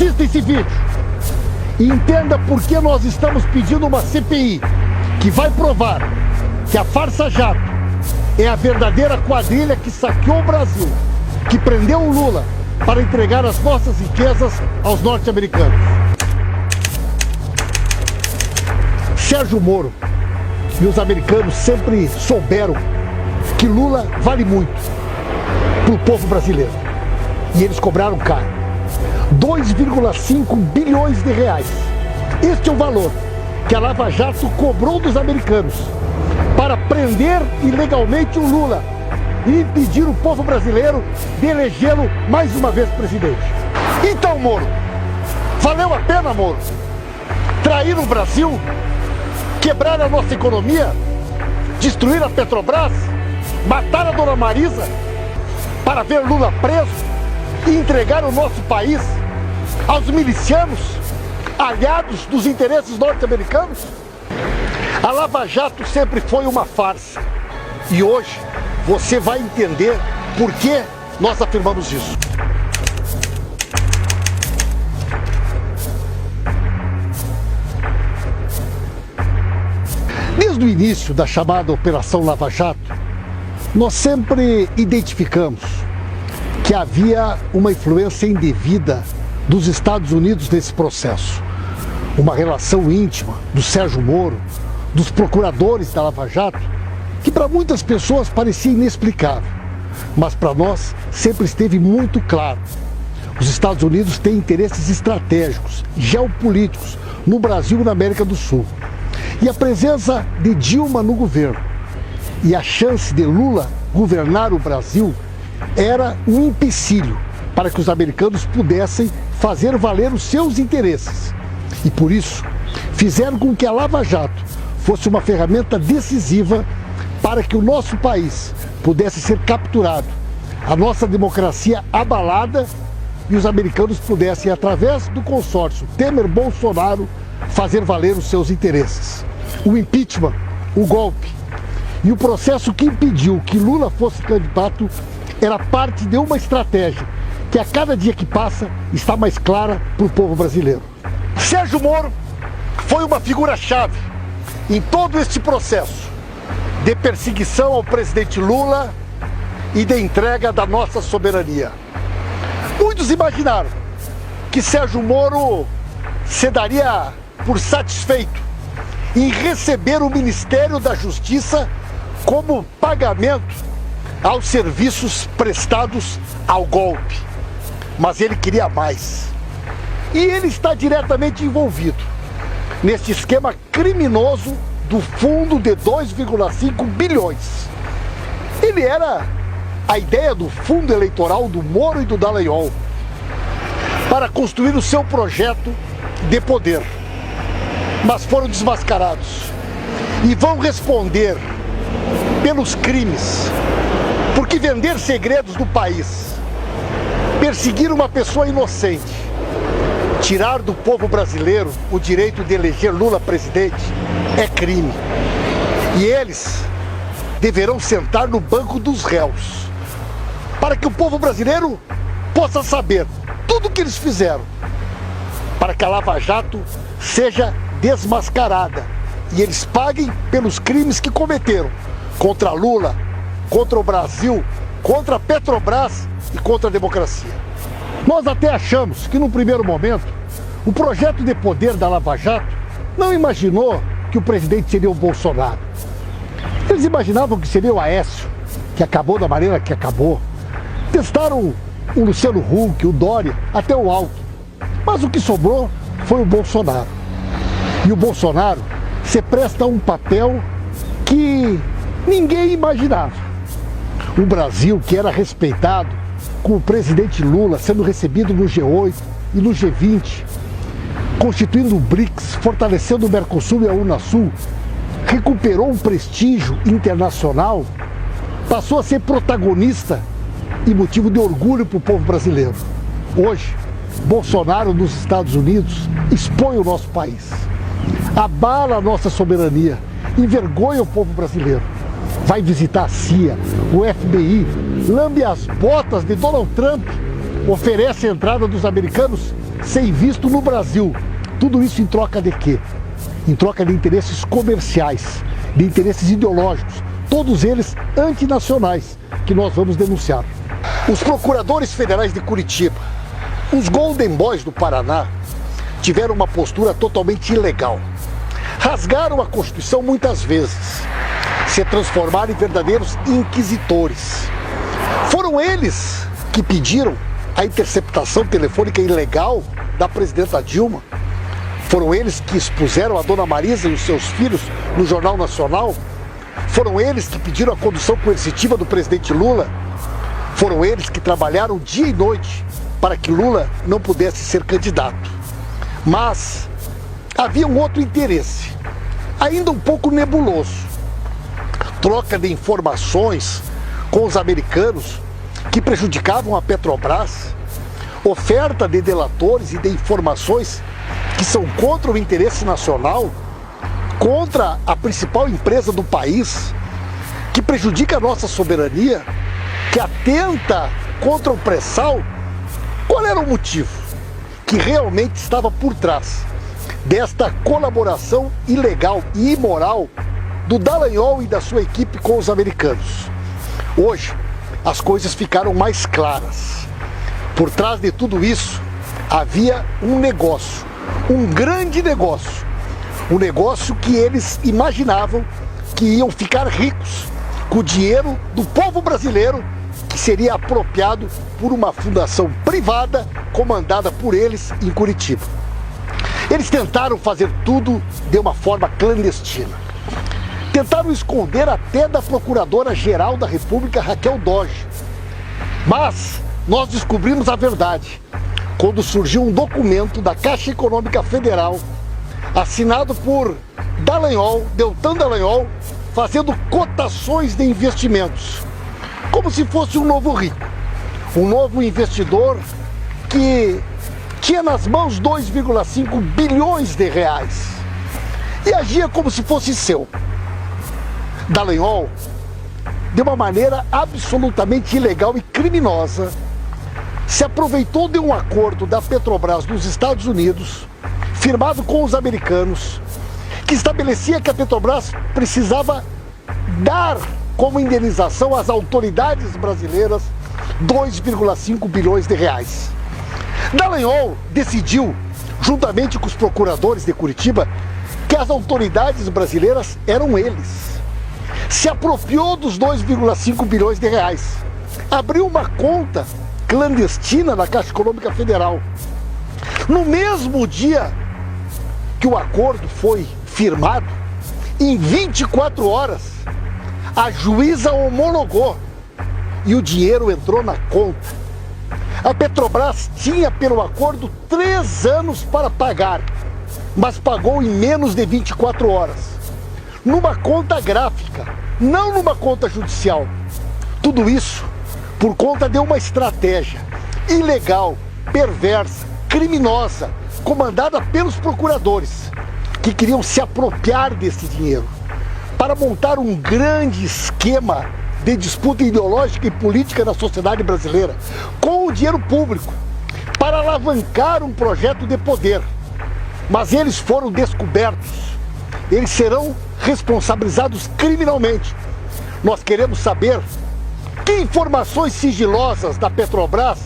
assista esse vídeo e entenda por que nós estamos pedindo uma CPI que vai provar que a Farsa Jato é a verdadeira quadrilha que saqueou o Brasil, que prendeu o Lula para entregar as nossas riquezas aos norte-americanos. Sérgio Moro e os americanos sempre souberam que Lula vale muito para o povo brasileiro. E eles cobraram caro. 2,5 bilhões de reais. Este é o valor que a Lava Jato cobrou dos americanos para prender ilegalmente o Lula e impedir o povo brasileiro de elegê-lo mais uma vez presidente. Então, Moro, valeu a pena, Moro, trair o Brasil, quebrar a nossa economia, destruir a Petrobras, matar a dona Marisa para ver Lula preso e entregar o nosso país aos milicianos aliados dos interesses norte-americanos? A Lava Jato sempre foi uma farsa e hoje você vai entender por que nós afirmamos isso. Desde o início da chamada Operação Lava Jato, nós sempre identificamos que havia uma influência indevida dos Estados Unidos nesse processo. Uma relação íntima do Sérgio Moro, dos procuradores da Lava Jato, que para muitas pessoas parecia inexplicável, mas para nós sempre esteve muito claro. Os Estados Unidos têm interesses estratégicos, geopolíticos, no Brasil e na América do Sul. E a presença de Dilma no governo e a chance de Lula governar o Brasil era um empecilho para que os americanos pudessem fazer valer os seus interesses. E por isso, fizeram com que a Lava Jato fosse uma ferramenta decisiva para que o nosso país pudesse ser capturado, a nossa democracia abalada e os americanos pudessem, através do consórcio Temer-Bolsonaro, fazer valer os seus interesses. O impeachment, o golpe e o processo que impediu que Lula fosse candidato era parte de uma estratégia que a cada dia que passa está mais clara para o povo brasileiro. Sérgio Moro foi uma figura-chave em todo este processo de perseguição ao presidente Lula e de entrega da nossa soberania. Muitos imaginaram que Sérgio Moro se daria por satisfeito em receber o Ministério da Justiça como pagamento aos serviços prestados ao golpe. Mas ele queria mais. E ele está diretamente envolvido neste esquema criminoso do fundo de 2,5 bilhões. Ele era a ideia do fundo eleitoral do Moro e do Dallagnol para construir o seu projeto de poder. Mas foram desmascarados e vão responder pelos crimes, porque vender segredos do país, perseguir uma pessoa inocente, tirar do povo brasileiro o direito de eleger Lula presidente é crime. E eles deverão sentar no banco dos réus, para que o povo brasileiro possa saber tudo o que eles fizeram, para que a Lava Jato seja desmascarada e eles paguem pelos crimes que cometeram contra Lula, contra o Brasil, contra a Petrobras e contra a democracia. Nós até achamos que, num primeiro momento, o projeto de poder da Lava Jato não imaginou que o presidente seria o Bolsonaro. Eles imaginavam que seria o Aécio, que acabou da maneira que acabou. Testaram o Luciano Huck, o Dória, até o Alckmin. Mas o que sobrou foi o Bolsonaro. E o Bolsonaro se presta a um papel que ninguém imaginava. O Brasil, que era respeitado, com o presidente Lula sendo recebido no G8 e no G20, constituindo o BRICS, fortalecendo o Mercosul e a Unasul, recuperou um prestígio internacional, passou a ser protagonista e motivo de orgulho para o povo brasileiro. Hoje, Bolsonaro nos Estados Unidos expõe o nosso país, abala a nossa soberania, envergonha o povo brasileiro. Vai visitar a CIA, o FBI, lambe as botas de Donald Trump oferece a entrada dos americanos sem visto no Brasil. Tudo isso em troca de quê? Em troca de interesses comerciais, de interesses ideológicos, todos eles antinacionais, que nós vamos denunciar. Os procuradores federais de Curitiba, os Golden Boys do Paraná, tiveram uma postura totalmente ilegal. Rasgaram a Constituição muitas vezes, se transformaram em verdadeiros inquisitores. Foram eles que pediram a interceptação telefônica ilegal da presidenta Dilma. Foram eles que expuseram a dona Marisa e os seus filhos no Jornal Nacional. Foram eles que pediram a condução coercitiva do presidente Lula. Foram eles que trabalharam dia e noite para que Lula não pudesse ser candidato. Mas havia um outro interesse, ainda um pouco nebuloso. Troca de informações com os americanos que prejudicavam a Petrobras, oferta de delatores e de informações que são contra o interesse nacional, contra a principal empresa do país, que prejudica a nossa soberania, que atenta contra o pré-sal. Qual era o motivo que realmente estava por trás desta colaboração ilegal e imoral do Dallagnol e da sua equipe com os americanos? Hoje, as coisas ficaram mais claras. Por trás de tudo isso, havia um negócio, um grande negócio. Um negócio que eles imaginavam que iam ficar ricos com o dinheiro do povo brasileiro, que seria apropriado por uma fundação privada comandada por eles em Curitiba. Eles tentaram fazer tudo de uma forma clandestina. Tentaram esconder até da Procuradora-Geral da República, Raquel Dodge. Mas nós descobrimos a verdade quando surgiu um documento da Caixa Econômica Federal, assinado por Dallagnol, Deltan Dallagnol, fazendo cotações de investimentos, como se fosse um novo rico, um novo investidor que tinha nas mãos 2,5 bilhões de reais e agia como se fosse seu. Dallagnol, de uma maneira absolutamente ilegal e criminosa, se aproveitou de um acordo da Petrobras nos Estados Unidos, firmado com os americanos, que estabelecia que a Petrobras precisava dar como indenização às autoridades brasileiras 2,5 bilhões de reais. Dallagnol decidiu, juntamente com os procuradores de Curitiba, que as autoridades brasileiras eram eles. Se apropriou dos 2,5 bilhões de reais, abriu uma conta clandestina na Caixa Econômica Federal. No mesmo dia que o acordo foi firmado, em 24 horas, a juíza homologou e o dinheiro entrou na conta. A Petrobras tinha, pelo acordo, 3 anos para pagar, mas pagou em menos de 24 horas, numa conta gráfica, não numa conta judicial. Tudo isso por conta de uma estratégia ilegal, perversa, criminosa, comandada pelos procuradores, que queriam se apropriar desse dinheiro para montar um grande esquema de disputa ideológica e política na sociedade brasileira com o dinheiro público, para alavancar um projeto de poder. Mas eles foram descobertos, eles serão responsabilizados criminalmente. Nós queremos saber que informações sigilosas da Petrobras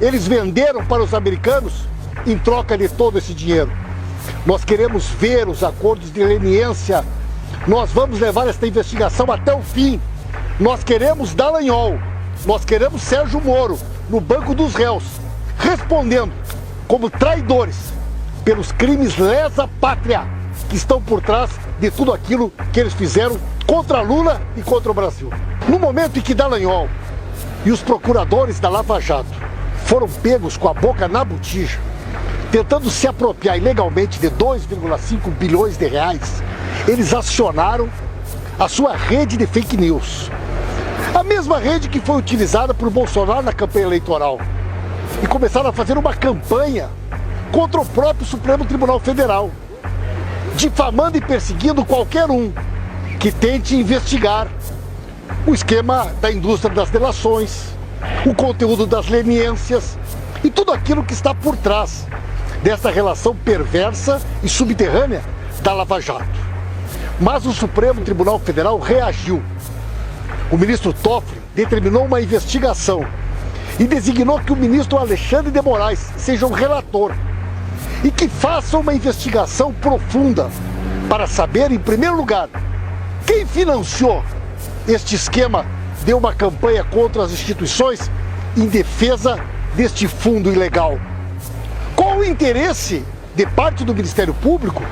eles venderam para os americanos em troca de todo esse dinheiro. Nós queremos ver os acordos de leniência. Nós vamos levar esta investigação até o fim. Nós queremos Dallagnol, nós queremos Sérgio Moro no banco dos réus, respondendo como traidores pelos crimes lesa pátria que estão por trás de tudo aquilo que eles fizeram contra Lula e contra o Brasil. No momento em que Dallagnol e os procuradores da Lava Jato foram pegos com a boca na botija, tentando se apropriar ilegalmente de 2,5 bilhões de reais, eles acionaram a sua rede de fake news. A mesma rede que foi utilizada por Bolsonaro na campanha eleitoral. E começaram a fazer uma campanha contra o próprio Supremo Tribunal Federal, difamando e perseguindo qualquer um que tente investigar o esquema da indústria das delações, o conteúdo das leniências e tudo aquilo que está por trás dessa relação perversa e subterrânea da Lava Jato. Mas o Supremo Tribunal Federal reagiu. O ministro Toffoli determinou uma investigação e designou que o ministro Alexandre de Moraes seja o relator e que faça uma investigação profunda para saber, em primeiro lugar, quem financiou este esquema de uma campanha contra as instituições em defesa deste fundo ilegal. Qual o interesse de parte do Ministério Público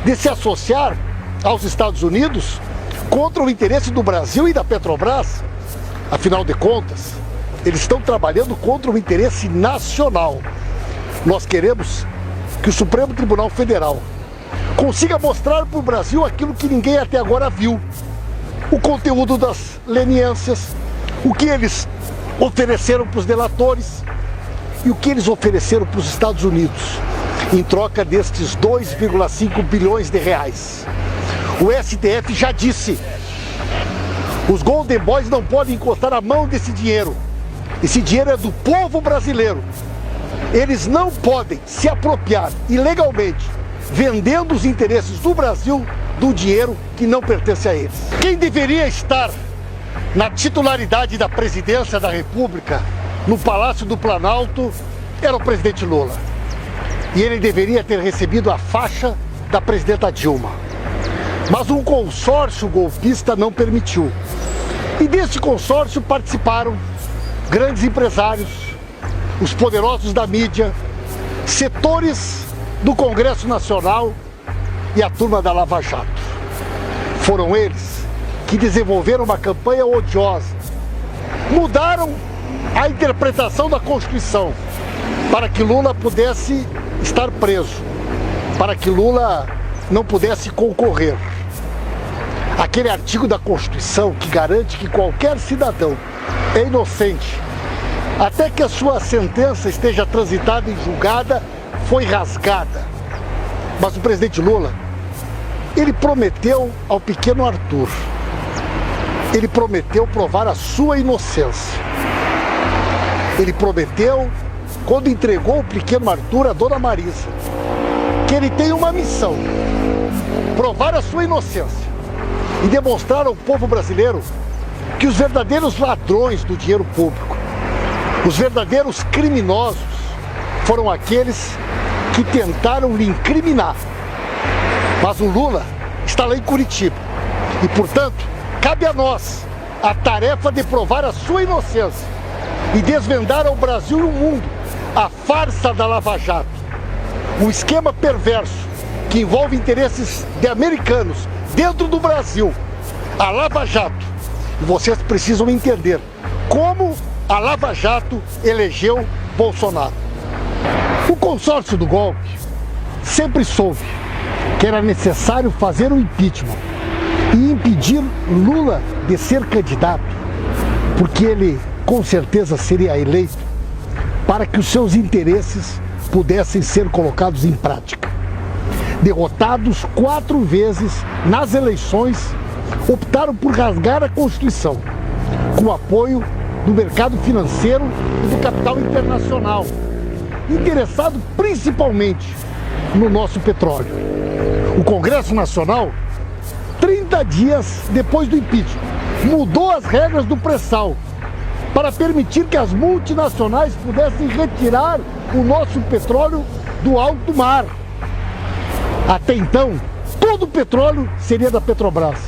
de se associar aos Estados Unidos contra o interesse do Brasil e da Petrobras? Afinal de contas, eles estão trabalhando contra o interesse nacional. Nós queremos que o Supremo Tribunal Federal consiga mostrar para o Brasil aquilo que ninguém até agora viu. O conteúdo das leniências, o que eles ofereceram para os delatores e o que eles ofereceram para os Estados Unidos em troca destes 2,5 bilhões de reais. O STF já disse: os Golden Boys não podem encostar a mão desse dinheiro. Esse dinheiro é do povo brasileiro. Eles não podem se apropriar ilegalmente, vendendo os interesses do Brasil, do dinheiro que não pertence a eles. Quem deveria estar na titularidade da presidência da República, no Palácio do Planalto, era o presidente Lula. E ele deveria ter recebido a faixa da presidenta Dilma. Mas um consórcio golpista não permitiu. E desse consórcio participaram grandes empresários, os poderosos da mídia, setores do Congresso Nacional e a turma da Lava Jato. Foram eles que desenvolveram uma campanha odiosa, mudaram a interpretação da Constituição para que Lula pudesse estar preso, para que Lula não pudesse concorrer. Aquele artigo da Constituição que garante que qualquer cidadão é inocente até que a sua sentença esteja transitada e julgada, foi rasgada. Mas o presidente Lula, ele prometeu ao pequeno Arthur, ele prometeu provar a sua inocência. Ele prometeu, quando entregou o pequeno Arthur à dona Marisa, que ele tem uma missão: provar a sua inocência e demonstrar ao povo brasileiro que os verdadeiros ladrões do dinheiro público, os verdadeiros criminosos, foram aqueles que tentaram lhe incriminar. Mas o Lula está lá em Curitiba e, portanto, cabe a nós a tarefa de provar a sua inocência e desvendar ao Brasil e ao mundo a farsa da Lava Jato, um esquema perverso que envolve interesses de americanos dentro do Brasil. A Lava Jato, e vocês precisam entender como a Lava Jato elegeu Bolsonaro. O consórcio do golpe sempre soube que era necessário fazer um impeachment e impedir Lula de ser candidato, porque ele com certeza seria eleito, para que os seus interesses pudessem ser colocados em prática. Derrotados 4 vezes nas eleições, optaram por rasgar a Constituição, com apoio do mercado financeiro e do capital internacional, interessado principalmente no nosso petróleo. O Congresso Nacional, 30 dias depois do impeachment, mudou as regras do pré-sal para permitir que as multinacionais pudessem retirar o nosso petróleo do alto mar. Até então, todo o petróleo seria da Petrobras,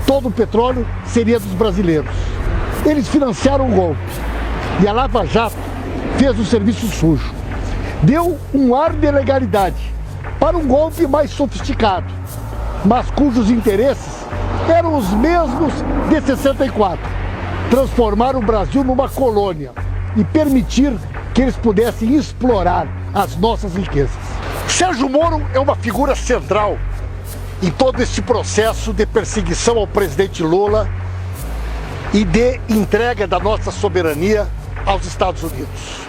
todo o petróleo seria dos brasileiros. Eles financiaram o golpe e a Lava Jato fez o serviço sujo. Deu um ar de legalidade para um golpe mais sofisticado, mas cujos interesses eram os mesmos de 64. Transformar o Brasil numa colônia e permitir que eles pudessem explorar as nossas riquezas. Sérgio Moro é uma figura central em todo este processo de perseguição ao presidente Lula e de entrega da nossa soberania aos Estados Unidos.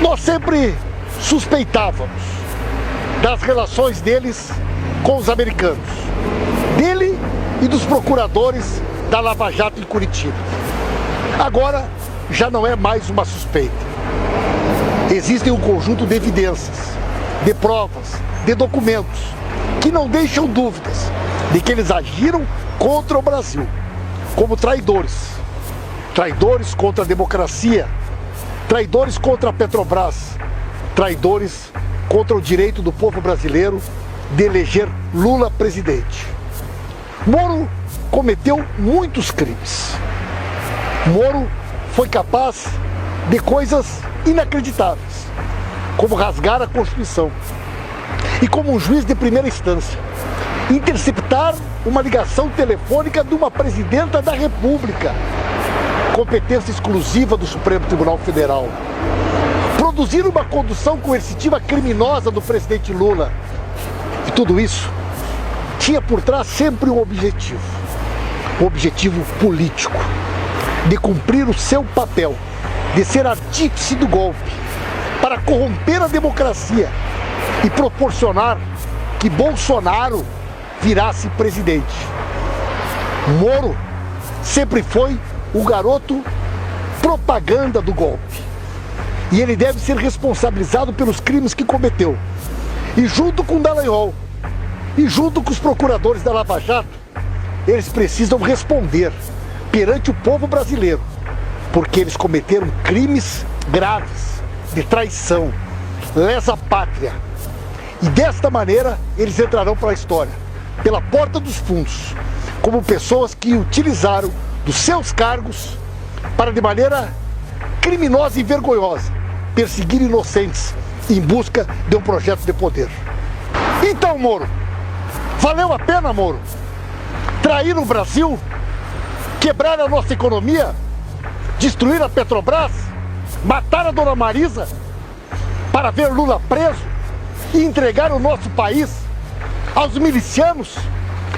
Nós sempre suspeitávamos das relações deles com os americanos, dele e dos procuradores da Lava Jato em Curitiba. Agora já não é mais uma suspeita. Existem um conjunto de evidências, de provas, de documentos, que não deixam dúvidas de que eles agiram contra o Brasil, como traidores. Traidores contra a democracia, traidores contra a Petrobras, traidores contra o direito do povo brasileiro de eleger Lula presidente. Moro cometeu muitos crimes. Moro foi capaz de coisas inacreditáveis, como rasgar a Constituição e, como um juiz de primeira instância, interceptar uma ligação telefônica de uma presidenta da República, competência exclusiva do Supremo Tribunal Federal, produzir uma condução coercitiva criminosa do presidente Lula. E tudo isso tinha por trás sempre um objetivo político, de cumprir o seu papel, de ser artífice do golpe, para corromper a democracia e proporcionar que Bolsonaro virasse presidente. Moro sempre foi o garoto propaganda do golpe. E ele deve ser responsabilizado pelos crimes que cometeu. E junto com Dallagnol, e junto com os procuradores da Lava Jato, eles precisam responder perante o povo brasileiro, porque eles cometeram crimes graves de traição, lesa pátria. E desta maneira eles entrarão para a história, pela porta dos fundos, como pessoas que utilizaram dos seus cargos para, de maneira criminosa e vergonhosa, perseguir inocentes em busca de um projeto de poder. Então, Moro, valeu a pena, Moro, trair o Brasil, quebrar a nossa economia, destruir a Petrobras, matar a dona Marisa para ver Lula preso e entregar o nosso país aos milicianos,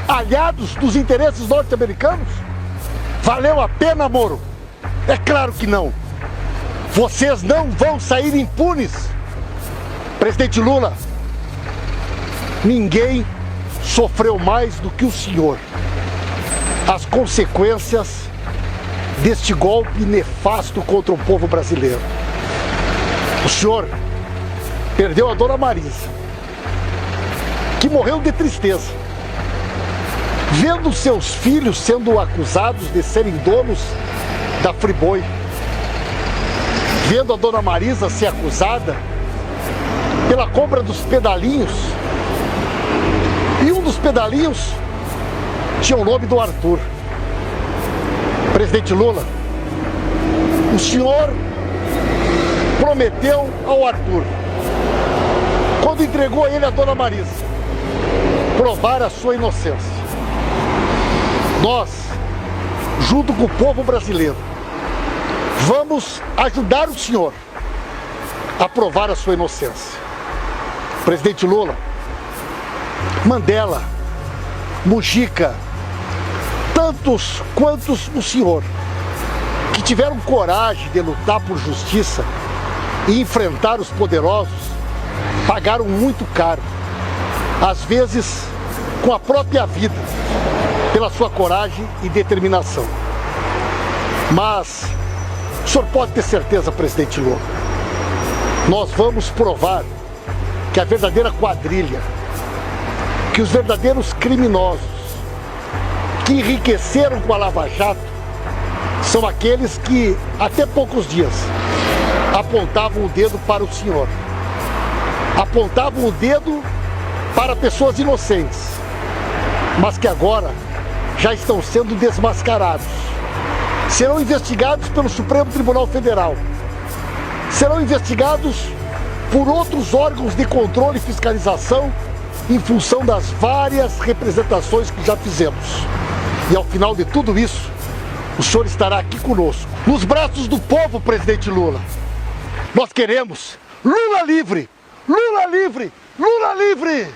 aliados dos interesses norte-americanos? Valeu a pena, Moro? É claro que não. Vocês não vão sair impunes. Presidente Lula, ninguém sofreu mais do que o senhor as consequências deste golpe nefasto contra o povo brasileiro. O senhor perdeu a dona Marisa, que morreu de tristeza, vendo seus filhos sendo acusados de serem donos da Friboi, vendo a dona Marisa ser acusada pela compra dos pedalinhos, e um dos pedalinhos tinha o nome do Arthur. Presidente Lula, o senhor prometeu ao Arthur, quando entregou a ele a dona Marisa, provar a sua inocência. Nós, junto com o povo brasileiro, vamos ajudar o senhor a provar a sua inocência. Presidente Lula, Mandela, Mujica, tantos quantos o senhor, que tiveram coragem de lutar por justiça e enfrentar os poderosos, pagaram muito caro, às vezes com a própria vida, pela sua coragem e determinação. Mas o senhor pode ter certeza, presidente Lula, nós vamos provar que a verdadeira quadrilha, que os verdadeiros criminosos que enriqueceram com a Lava Jato são aqueles que, até poucos dias, apontavam o dedo para o senhor, apontavam o dedo para pessoas inocentes, mas que agora já estão sendo desmascarados. Serão investigados pelo Supremo Tribunal Federal, serão investigados por outros órgãos de controle e fiscalização em função das várias representações que já fizemos. E ao final de tudo isso, o senhor estará aqui conosco, nos braços do povo, presidente Lula. Nós queremos Lula livre! Lula livre! Lula livre!